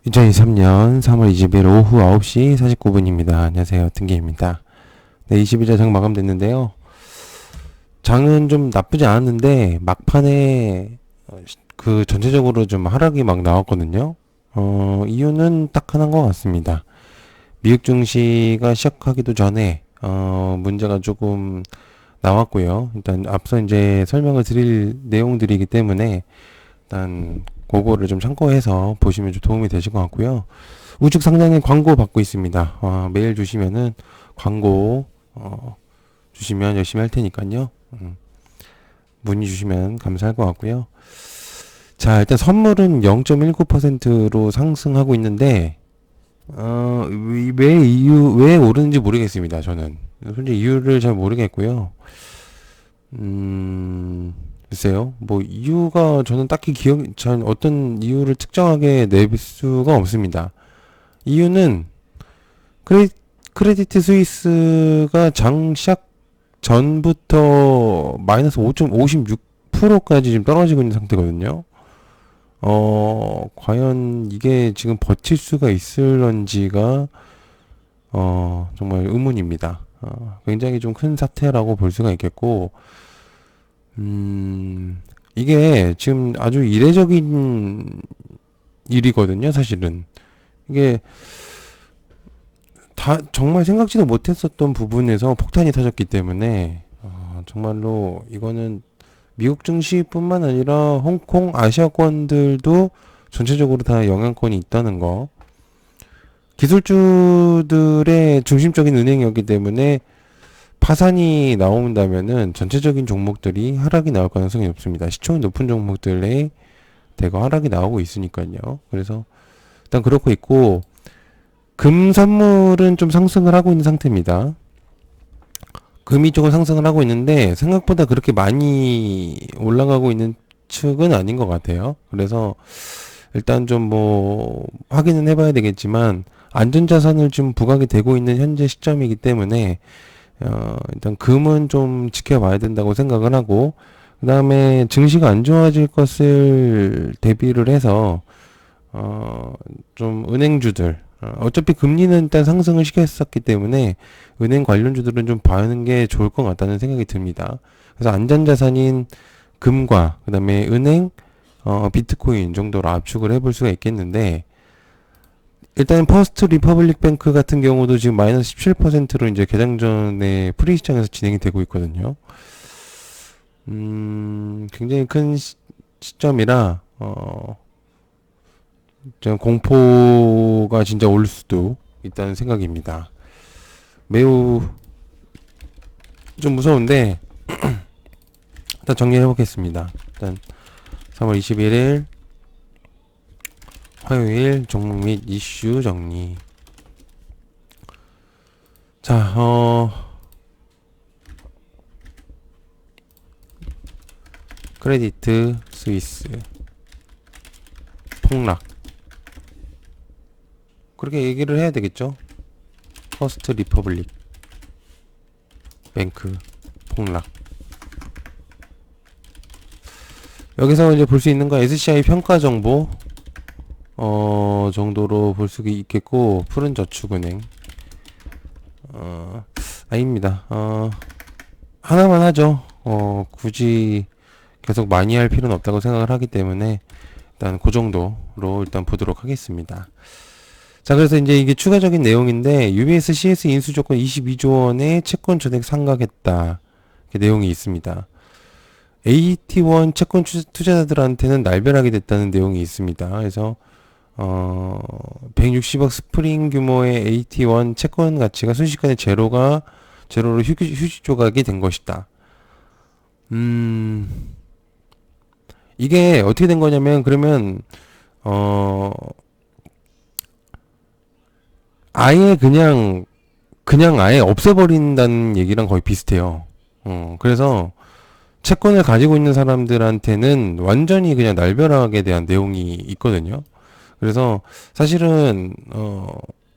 2023년 3월 20일 오후 9시 49분입니다. 안녕하세요. 등기입니다. 네, 22자 장 마감됐는데요. 장은 좀 나쁘지 않았는데 막판에 그 전체적으로 좀 하락이 막 나왔거든요. 이유는 딱 하나인 것 같습니다. 미국 증시가 시작하기도 전에 문제가 조금 나왔고요. 일단 앞서 이제 설명을 드릴 내용들이기 때문에 일단 그거를 좀 참고해서 보시면 좀 도움이 되실 것 같고요. 우측 상단에 광고 받고 있습니다. 메일 주시면은 광고 주시면 열심히 할 테니까요. 문의 주시면 감사할 것 같고요. 자, 일단 선물은 0.19%로 상승하고 있는데 왜 오르는지 모르겠습니다. 저는 솔직히 이유를 잘 모르겠고요. 글쎄요. 뭐 이유가 저는 딱히 잘 어떤 이유를 특정하게 낼 수가 없습니다. 이유는 크레, 크레디트 스위스가 장 시작 전부터 마이너스 5.56%까지 지금 떨어지고 있는 상태거든요. 과연 이게 지금 버틸 수가 있을런지가 정말 의문입니다. 굉장히 좀 큰 사태라고 볼 수가 있겠고, 이게 지금 아주 이례적인 일이거든요, 사실은. 이게 다 정말 생각지도 못했었던 부분에서 폭탄이 터졌기 때문에 정말로 이거는 미국 증시뿐만 아니라 홍콩 아시아권들도 전체적으로 다 영향권이 있다는 거. 기술주들의 중심적인 은행이었기 때문에 파산이 나온다면은 전체적인 종목들이 하락이 나올 가능성이 높습니다. 시총이 높은 종목들에 대거 하락이 나오고 있으니까요. 그래서 일단 그렇고 있고, 금 선물은 좀 상승을 하고 있는 상태입니다. 금이 조금 상승을 하고 있는데 생각보다 그렇게 많이 올라가고 있는 측은 아닌 것 같아요. 그래서 일단 좀 뭐 확인은 해봐야 되겠지만 안전자산을 좀 부각이 되고 있는 현재 시점이기 때문에 일단 금은 좀 지켜봐야 된다고 생각을 하고, 그 다음에 증시가 안 좋아질 것을 대비를 해서 좀 은행주들, 어차피 금리는 일단 상승을 시켰었기 때문에 은행 관련주들은 좀 봐는 게 좋을 것 같다는 생각이 듭니다. 그래서 안전자산인 금과 그 다음에 은행, 비트코인 정도로 압축을 해볼 수가 있겠는데, 일단 퍼스트 리퍼블릭 뱅크 같은 경우도 지금 마이너스 17%로 이제 개장 전에 프리 시장에서 진행이 되고 있거든요. 굉장히 큰 시점이라 좀 공포가 진짜 올 수도 있다는 생각입니다. 매우 좀 무서운데 일단 정리해 보겠습니다. 일단 3월 21일 화요일 종목 및 이슈 정리. 자, 크레디트 스위스 폭락. 그렇게 얘기를 해야 되겠죠? 퍼스트 리퍼블릭 뱅크 폭락. 여기서 이제 볼 수 있는 건 SCI 평가 정보 정도로 볼 수 있겠고, 푸른저축은행 아닙니다. 하나만 하죠. 굳이 계속 많이 할 필요는 없다고 생각을 하기 때문에 일단 그 정도로 일단 보도록 하겠습니다. 자, 그래서 이제 이게 추가적인 내용인데, UBS CS 인수 조건 22조 원의 채권 전액 상각했다. 이렇게 내용이 있습니다. AT1 채권 투자자들한테는 날벼락이 됐다는 내용이 있습니다. 그래서 160억 스프링 규모의 AT1 채권 가치가 순식간에 제로로 휴지 조각이 된 것이다. 이게 어떻게 된 거냐면, 그러면 아예 그냥 아예 없애버린다는 얘기랑 거의 비슷해요. 그래서 채권을 가지고 있는 사람들한테는 완전히 그냥 날벼락에 대한 내용이 있거든요. 그래서 사실은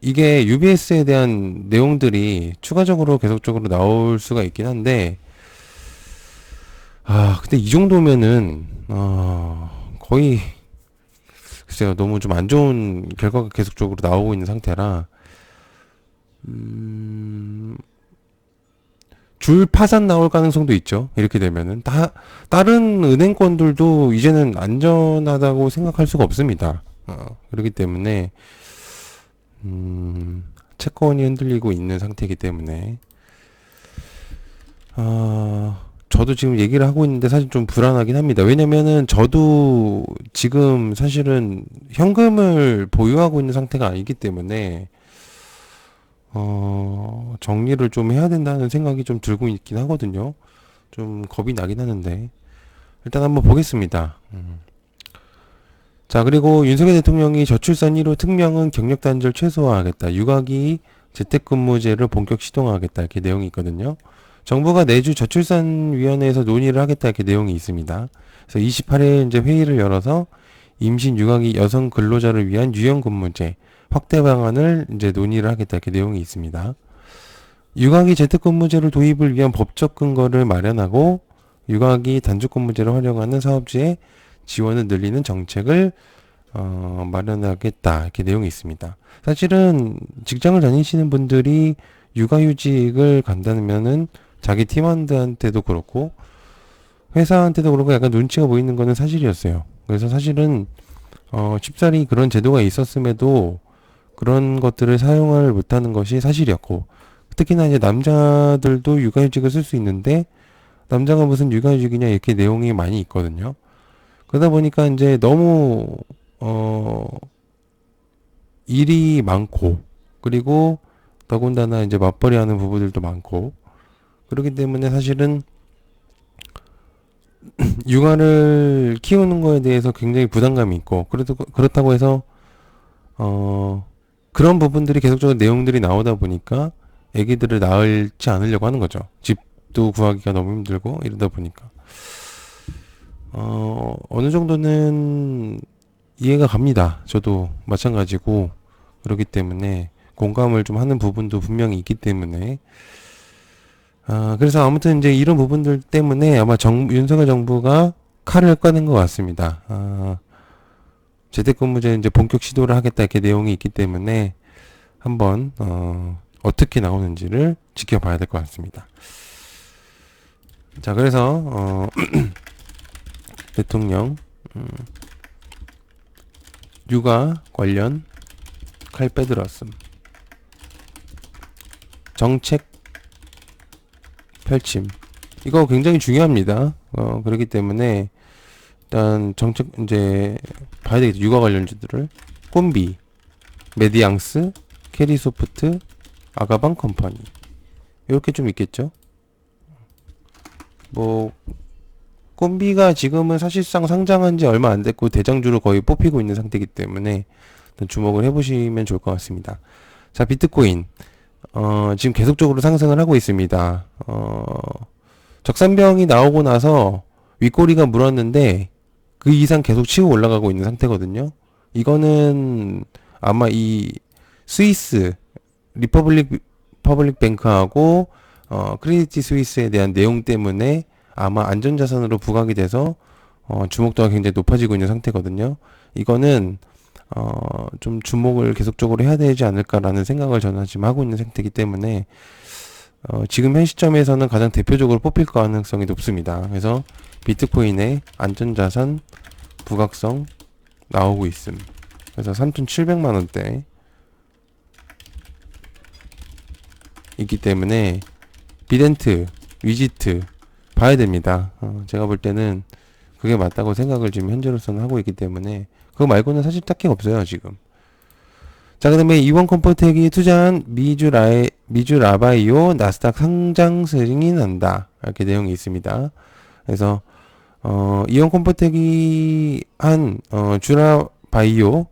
이게 UBS에 대한 내용들이 추가적으로 계속적으로 나올 수가 있긴 한데, 근데 이 정도면은 거의 글쎄요, 너무 좀 안 좋은 결과가 계속적으로 나오고 있는 상태라, 줄 파산 나올 가능성도 있죠. 이렇게 되면은 다른 은행권들도 이제는 안전하다고 생각할 수가 없습니다. 그렇기 때문에 채권이 흔들리고 있는 상태이기 때문에 저도 지금 얘기를 하고 있는데 사실 좀 불안하긴 합니다. 왜냐면은 저도 지금 사실은 현금을 보유하고 있는 상태가 아니기 때문에 정리를 좀 해야 된다는 생각이 좀 들고 있긴 하거든요. 좀 겁이 나긴 하는데 일단 한번 보겠습니다. 자, 그리고 윤석열 대통령이 저출산 1호 특명은 경력 단절 최소화하겠다. 육아기 재택근무제를 본격 시동하겠다. 이렇게 내용이 있거든요. 정부가 내주 저출산위원회에서 논의를 하겠다. 이렇게 내용이 있습니다. 그래서 28일 이제 회의를 열어서 임신 육아기 여성 근로자를 위한 유연근무제 확대 방안을 이제 논의를 하겠다. 이렇게 내용이 있습니다. 육아기 재택근무제를 도입을 위한 법적 근거를 마련하고 육아기 단축근무제를 활용하는 사업주의 지원을 늘리는 정책을 마련하겠다. 이렇게 내용이 있습니다. 사실은 직장을 다니시는 분들이 육아휴직을 간다면은 자기 팀원들한테도 그렇고 회사한테도 그렇고 약간 눈치가 보이는 거는 사실이었어요. 그래서 사실은 쉽사리 그런 제도가 있었음에도 그런 것들을 사용을 못하는 것이 사실이었고, 특히나 이제 남자들도 육아휴직을 쓸 수 있는데 남자가 무슨 육아휴직이냐 이렇게 내용이 많이 있거든요. 그러다 보니까 이제 너무 일이 많고, 그리고 더군다나 이제 맞벌이 하는 부부들도 많고, 그렇기 때문에 사실은 육아를 키우는 거에 대해서 굉장히 부담감이 있고, 그렇다고 해서 그런 부분들이 계속적으로 내용들이 나오다 보니까 애기들을 낳지 않으려고 하는 거죠. 집도 구하기가 너무 힘들고 이러다 보니까 어느 정도는 이해가 갑니다. 저도 마찬가지고, 그렇기 때문에 공감을 좀 하는 부분도 분명히 있기 때문에 그래서 아무튼 이제 이런 부분들 때문에 아마 윤석열 정부가 칼을 꺼낸 것 같습니다. 재택근무제 이제 본격 시도를 하겠다 이렇게 내용이 있기 때문에 한번 어떻게 나오는지를 지켜봐야 될 것 같습니다. 자, 그래서 대통령 육아 관련 칼 빼들었음. 정책 펼침. 이거 굉장히 중요합니다. 그렇기 때문에 일단 정책 이제 봐야 되겠죠. 육아 관련주들을 꼼비, 메디앙스, 캐리소프트, 아가방 컴퍼니 이렇게 좀 있겠죠. 뭐 꼼비가 지금은 사실상 상장한 지 얼마 안 됐고 대장주로 거의 뽑히고 있는 상태이기 때문에 주목을 해보시면 좋을 것 같습니다. 자, 비트코인 지금 계속적으로 상승을 하고 있습니다. 적산병이 나오고 나서 윗꼬리가 물었는데 그 이상 계속 치고 올라가고 있는 상태거든요. 이거는 아마 이 스위스 퍼블릭 뱅크하고 크레디티 스위스에 대한 내용 때문에 아마 안전자산으로 부각이 돼서 주목도가 굉장히 높아지고 있는 상태거든요. 이거는 좀 주목을 계속적으로 해야 되지 않을까라는 생각을 저는 지금 하고 있는 상태이기 때문에 지금 현 시점에서는 가장 대표적으로 뽑힐 가능성이 높습니다. 그래서 비트코인의 안전자산 부각성 나오고 있음. 그래서 3,700만 원대 있기 때문에 비덴트, 위지트 봐야 됩니다. 제가 볼 때는 그게 맞다고 생각을 지금 현재로서는 하고 있기 때문에 그거 말고는 사실 딱히 없어요 지금. 자, 그 다음에 이원 컴포텍이 투자한 미주 라바이오 나스닥 상장 승인한다 이렇게 내용이 있습니다. 그래서 이원 컴포텍이 한 주라바이오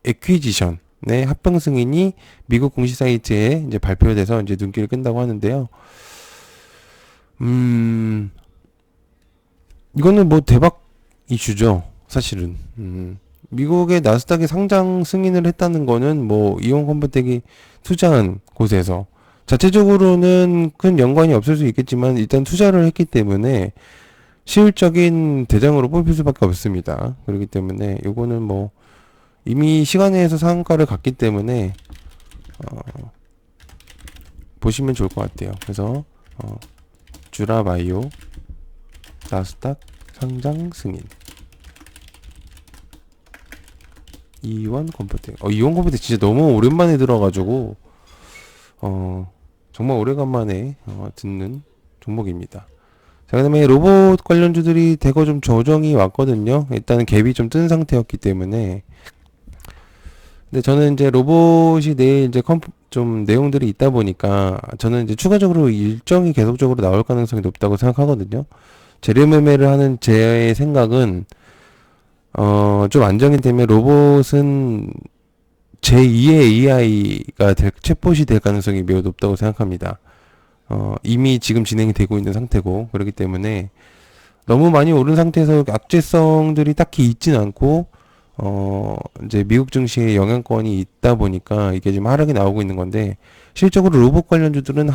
에퀴지션의 합병 승인이 미국 공시 사이트에 이제 발표돼서 이제 눈길을 끈다고 하는데요. 이거는 뭐 대박 이슈죠, 사실은. 미국의 나스닥에 상장 승인을 했다는 거는 뭐 이온 컴포텍이 투자한 곳에서 자체적으로는 큰 연관이 없을 수 있겠지만 일단 투자를 했기 때문에 시율적인 대장으로 뽑힐 수밖에 없습니다. 그렇기 때문에 요거는 뭐 이미 시간에서 상한가를 갔기 때문에 보시면 좋을 것 같아요. 그래서 주라바이오 나스닥 상장 승인 이원 컴퓨팅. 이원 컴퓨팅 진짜 너무 오랜만에 들어가지고 정말 오래간만에 듣는 종목입니다. 자, 그다음에 로봇 관련주들이 대거 좀 조정이 왔거든요. 일단은 갭이 좀 뜬 상태였기 때문에. 근데 저는 이제 로봇이 내일 이제 좀 내용들이 있다 보니까 저는 이제 추가적으로 일정이 계속적으로 나올 가능성이 높다고 생각하거든요. 재료 매매를 하는 제 생각은 좀 안정이 되면 로봇은 제2의 AI가 챗봇이 될 가능성이 매우 높다고 생각합니다. 이미 지금 진행이 되고 있는 상태고, 그렇기 때문에 너무 많이 오른 상태에서 악재성들이 딱히 있진 않고, 이제 미국 증시에 영향권이 있다 보니까 이게 지금 하락이 나오고 있는 건데, 실적으로 로봇 관련주들은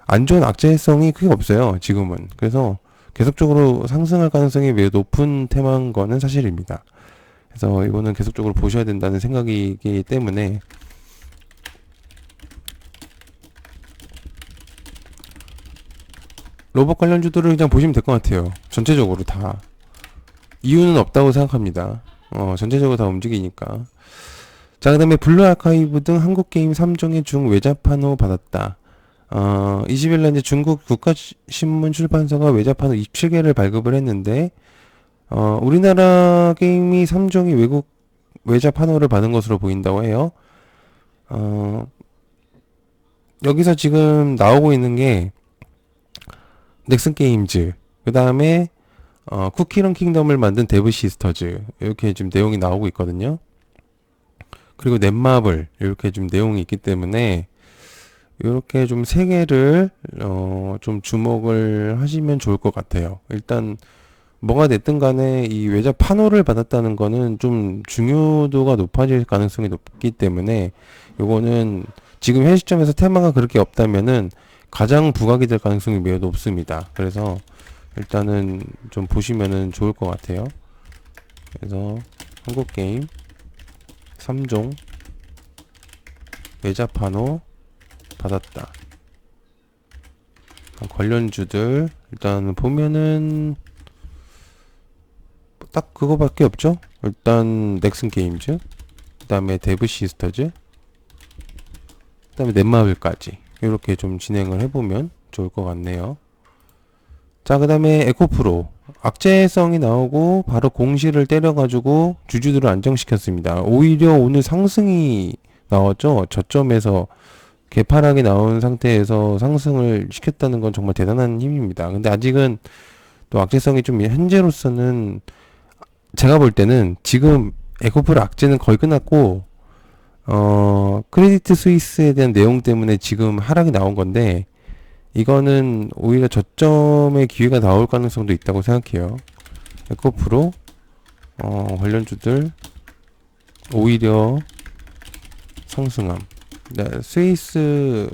안 좋은 악재성이 크게 없어요, 지금은. 그래서 계속적으로 상승할 가능성이 매우 높은 테마인 거는 사실입니다. 그래서 이거는 계속적으로 보셔야 된다는 생각이기 때문에, 로봇 관련주들을 그냥 보시면 될 것 같아요. 전체적으로 다. 이유는 없다고 생각합니다. 전체적으로 다 움직이니까. 자, 그 다음에 블루 아카이브 등 한국 게임 3종의 중 외자판호 받았다. 20일날 이제 중국 국가신문 출판사가 외자판호 27개를 발급을 했는데, 우리나라 게임이 3종이 외국 외자판호를 받은 것으로 보인다고 해요. 여기서 지금 나오고 있는 게, 넥슨 게임즈, 그 다음에 쿠키런 킹덤을 만든 데브 시스터즈, 이렇게 지금 내용이 나오고 있거든요. 그리고 넷마블, 이렇게 좀 내용이 있기 때문에 이렇게 좀 세 개를 좀 주목을 하시면 좋을 것 같아요. 일단 뭐가 됐든 간에 이 외자 판호를 받았다는 거는 좀 중요도가 높아질 가능성이 높기 때문에 요거는 지금 현 시점에서 테마가 그렇게 없다면은 가장 부각이 될 가능성이 매우 높습니다. 그래서 일단은 좀 보시면은 좋을 것 같아요. 그래서 한국게임 3종 외자판호 받았다. 관련주들 일단 보면은 딱 그거밖에 없죠. 일단 넥슨 게임즈, 그 다음에 데브 시스터즈, 그 다음에 넷마블까지 이렇게 좀 진행을 해보면 좋을 것 같네요. 자, 그 다음에 에코프로 악재성이 나오고 바로 공시를 때려가지고 주주들을 안정시켰습니다. 오히려 오늘 상승이 나왔죠. 저점에서 개파락이 나온 상태에서 상승을 시켰다는 건 정말 대단한 힘입니다. 근데 아직은 또 악재성이 좀 현재로서는 제가 볼 때는 지금 에코프로 악재는 거의 끝났고 크레디트 스위스에 대한 내용 때문에 지금 하락이 나온 건데 이거는 오히려 저점의 기회가 나올 가능성도 있다고 생각해요. 에코프로 관련주들 오히려 상승함. 네, 스위스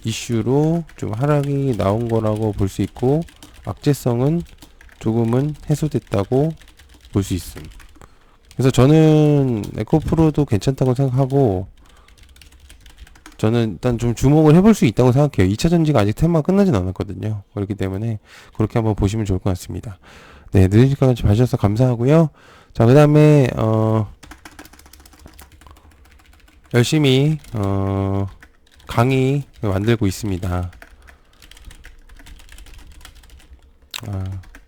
이슈로 좀 하락이 나온 거라고 볼 수 있고 악재성은 조금은 해소됐다고 볼 수 있음. 그래서 저는 에코프로도 괜찮다고 생각하고 저는 일단 좀 주목을 해볼 수 있다고 생각해요. 2차 전지가 아직 테마가 끝나진 않았거든요. 그렇기 때문에 그렇게 한번 보시면 좋을 것 같습니다. 네, 늦은 시간까지 봐주셔서 감사하고요. 자, 그 다음에 열심히 강의 만들고 있습니다.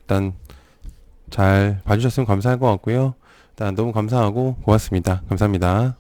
일단 잘 봐주셨으면 감사할 것 같고요. 일단 너무 감사하고 고맙습니다. 감사합니다.